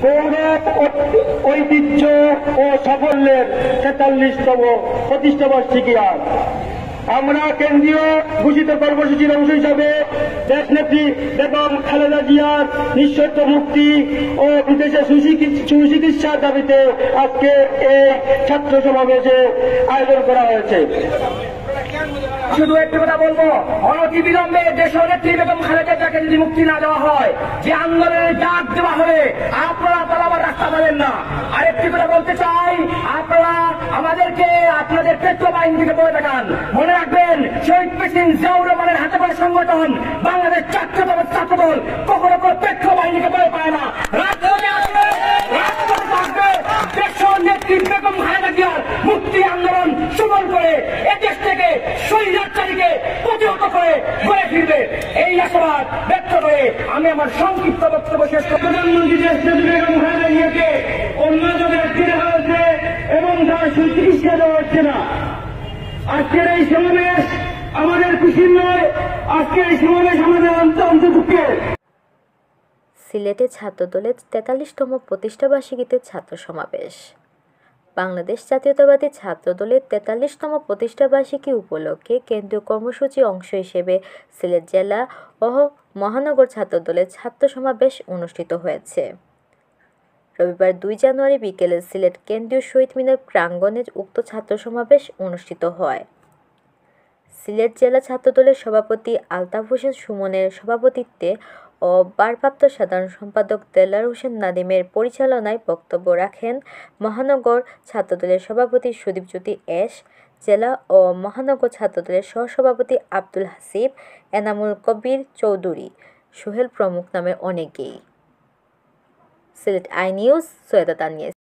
গৌরব, ঐতিহ্য ও সাফল্যের ৪৩তম প্রতিষ্ঠাবার্ষিকী আজ আমরা কেন্দ্রীয় ঘোষিত কর্মসূচির অংশ হিসাবে দেশনেত্রী বেগম খালেদা জিয়ার নিঃশর্ত মুক্তি ও বিদেশে সুচিকিৎসার দাবিতে আজকে এই ছাত্র সমাবেশে আয়োজন করা হয়েছে। শুধু একটি কথা বলবো, অনতিবিলম্বে দেশনেত্রী বেগম খালেদা জিয়াকে যদি মুক্তি না দেওয়া হয়, যে আন্দোলনের ডাক দেওয়া হবে, আপনারা পালাবার রাস্তা পাবেন না। আরেকটি কথা বলতে চাই, আপনারা আমাদেরকে আপনাদের পেট্রোল বাহিনী থেকে বলে দেখান। মনে রাখবেন, শহীদ প্রেসিডেন্ট জিয়াউর রহমানের হাতে পাওয়া সংগঠন বাংলাদেশ ছাত্রদল কখনো কোনো পেট্রোল বাহিনীকে বলে পায় না। রাজপথে আসবে, রাজপথে থাকবে, দেশনেত্রী বেগম খালেদা জিয়ার মুক্তি আন্দোলন সুবল করে এদেশ থেকে স্বৈরাচারীকে প্রতিহত করে ঘুরে ফিরবে। এই আশাবাদ ব্যক্ত করে আমি আমার সংক্ষিপ্ত বক্তব্য শেষ করব। প্রধানমন্ত্রী দেশনেত্রী বেগম খালেদা জিয়াকে অন্য জায়গায় আটকে রাখা হয়েছে এবং তার সুচিকিৎসা দেওয়া হচ্ছে না। আজকের এই সমাবেশ আমাদের খুশির নয়, আজকের এই সমাবেশ আমাদের অন্তর্ভুক্তের। সিলেটে ছাত্রদলের ৪৩তম প্রতিষ্ঠাবার্ষিকীতে ছাত্র সমাবেশ। বাংলাদেশ জাতীয়তাবাদী ছাত্রদলের ৪৩তম প্রতিষ্ঠাবার্ষিকী উপলক্ষে কেন্দ্রীয় কর্মসূচির অংশ হিসেবে সিলেট জেলা ও মহানগর ছাত্রদলের ছাত্র সমাবেশ অনুষ্ঠিত হয়েছে। রবিবার ২ জানুয়ারি বিকেলে সিলেট কেন্দ্রীয় শহীদ মিনার প্রাঙ্গণে উক্ত ছাত্র সমাবেশ অনুষ্ঠিত হয়। সিলেট জেলা ছাত্রদলের সভাপতি আলতাফ হোসেন সুমনের সভাপতিত্বে ও ভারপ্রাপ্ত সাধারণ সম্পাদক দেলার হোসেন নাদিমের পরিচালনায় বক্তব্য রাখেন মহানগর ছাত্রদলের সভাপতি সুদীপ জ্যোতি এস, জেলা ও মহানগর ছাত্রদলের সহসভাপতি আব্দুল হাসিব, এনামুল কবির চৌধুরী, সোহেল প্রমুখ নামে অনেকেই। Sylhet I news, Syeda Tania.